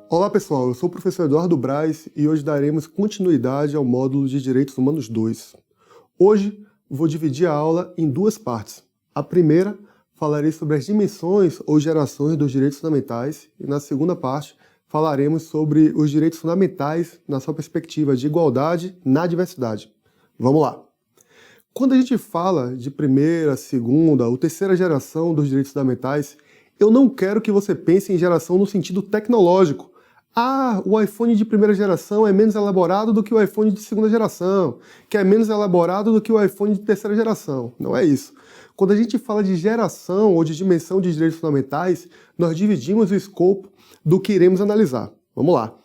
Olá pessoal, eu sou o professor Eduardo Braz e hoje daremos continuidade ao módulo de Direitos Humanos 2. Hoje vou dividir a aula em duas partes. A primeira, falarei sobre as dimensões ou gerações dos direitos fundamentais e na segunda parte falaremos sobre os direitos fundamentais na sua perspectiva de igualdade na diversidade. Vamos lá! Quando a gente fala de primeira, segunda ou terceira geração dos direitos fundamentais, eu não quero que você pense em geração no sentido tecnológico. Ah, o iPhone de primeira geração é menos elaborado do que o iPhone de segunda geração, que é menos elaborado do que o iPhone de terceira geração. Não é isso. Quando a gente fala de geração ou de dimensão de direitos fundamentais, nós dividimos o escopo do que iremos analisar. Vamos lá.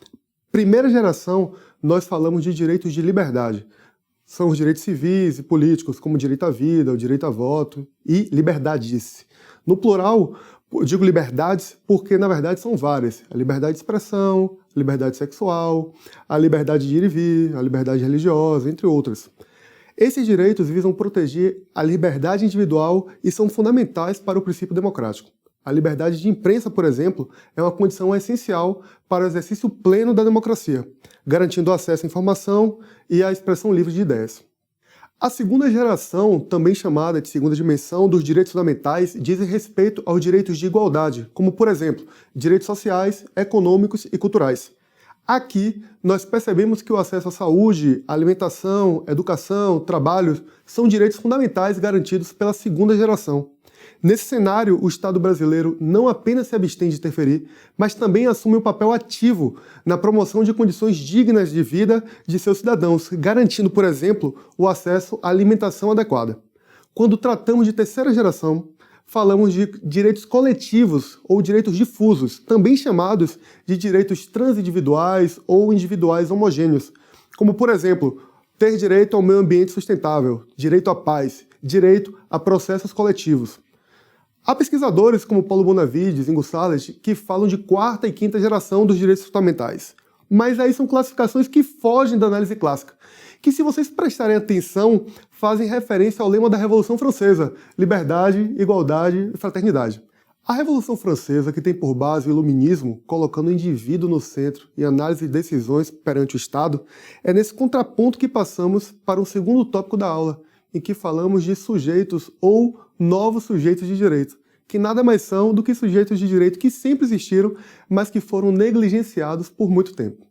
Primeira geração, nós falamos de direitos de liberdade. São os direitos civis e políticos, como o direito à vida, o direito a voto e liberdades. No plural, eu digo liberdades porque, na verdade, são várias. A liberdade de expressão, a liberdade sexual, a liberdade de ir e vir, a liberdade religiosa, entre outras. Esses direitos visam proteger a liberdade individual e são fundamentais para o princípio democrático. A liberdade de imprensa, por exemplo, é uma condição essencial para o exercício pleno da democracia, garantindo o acesso à informação e à expressão livre de ideias. A segunda geração, também chamada de segunda dimensão dos direitos fundamentais, diz respeito aos direitos de igualdade, como, por exemplo, direitos sociais, econômicos e culturais. Aqui, nós percebemos que o acesso à saúde, alimentação, educação, trabalho são direitos fundamentais garantidos pela segunda geração. Nesse cenário, o Estado brasileiro não apenas se abstém de interferir, mas também assume um papel ativo na promoção de condições dignas de vida de seus cidadãos, garantindo, por exemplo, o acesso à alimentação adequada. Quando tratamos de terceira geração, falamos de direitos coletivos ou direitos difusos, também chamados de direitos transindividuais ou individuais homogêneos, como, por exemplo, ter direito ao meio ambiente sustentável, direito à paz, direito a processos coletivos. Há pesquisadores como Paulo Bonavides e Ingo Salles que falam de quarta e quinta geração dos direitos fundamentais. Mas aí são classificações que fogem da análise clássica, que se vocês prestarem atenção, fazem referência ao lema da Revolução Francesa: liberdade, igualdade e fraternidade. A Revolução Francesa, que tem por base o iluminismo, colocando o indivíduo no centro e análise de decisões perante o Estado, é nesse contraponto que passamos para um segundo tópico da aula, em que falamos de sujeitos ou novos sujeitos de direito, que nada mais são do que sujeitos de direito que sempre existiram, mas que foram negligenciados por muito tempo.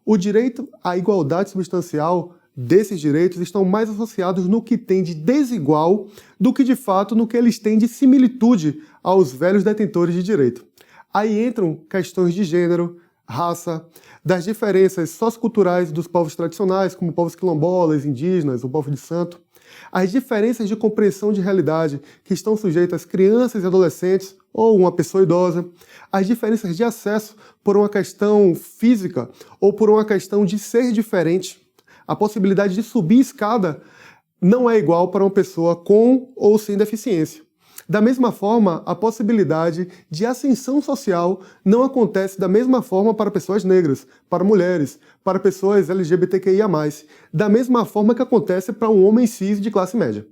O direito à igualdade substancial desses direitos estão mais associados no que tem de desigual do que de fato no que eles têm de similitude aos velhos detentores de direito. Aí entram questões de gênero, raça, das diferenças socioculturais dos povos tradicionais, como povos quilombolas, indígenas, o povo de santo, as diferenças de compreensão de realidade que estão sujeitas crianças e adolescentes ou uma pessoa idosa, as diferenças de acesso por uma questão física ou por uma questão de ser diferente. A possibilidade de subir escada não é igual para uma pessoa com ou sem deficiência. Da mesma forma, a possibilidade de ascensão social não acontece da mesma forma para pessoas negras, para mulheres, para pessoas LGBTQIA+, da mesma forma que acontece para um homem cis de classe média.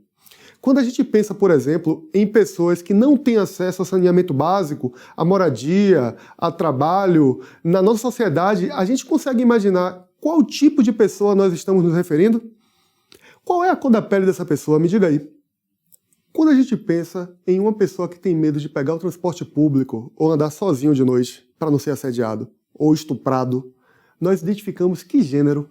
Quando a gente pensa, por exemplo, em pessoas que não têm acesso ao saneamento básico, à moradia, a trabalho, na nossa sociedade, a gente consegue imaginar qual tipo de pessoa nós estamos nos referindo? Qual é a cor da pele dessa pessoa? Me diga aí. Quando a gente pensa em uma pessoa que tem medo de pegar o transporte público ou andar sozinho de noite para não ser assediado ou estuprado, nós identificamos que gênero?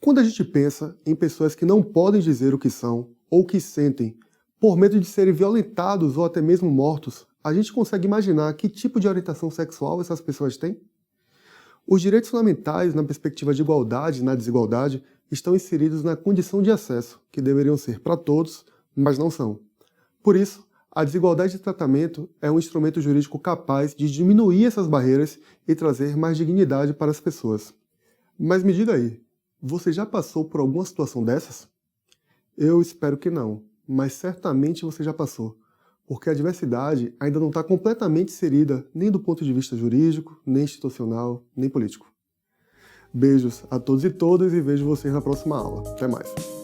Quando a gente pensa em pessoas que não podem dizer o que são ou o que sentem por medo de serem violentados ou até mesmo mortos, a gente consegue imaginar que tipo de orientação sexual essas pessoas têm? Os direitos fundamentais, na perspectiva de igualdade e na desigualdade, estão inseridos na condição de acesso, que deveriam ser para todos, mas não são. Por isso, a desigualdade de tratamento é um instrumento jurídico capaz de diminuir essas barreiras e trazer mais dignidade para as pessoas. Mas me diga aí, você já passou por alguma situação dessas? Eu espero que não, mas certamente você já passou, porque a diversidade ainda não está completamente inserida nem do ponto de vista jurídico, nem institucional, nem político. Beijos a todos e todas e vejo vocês na próxima aula. Até mais!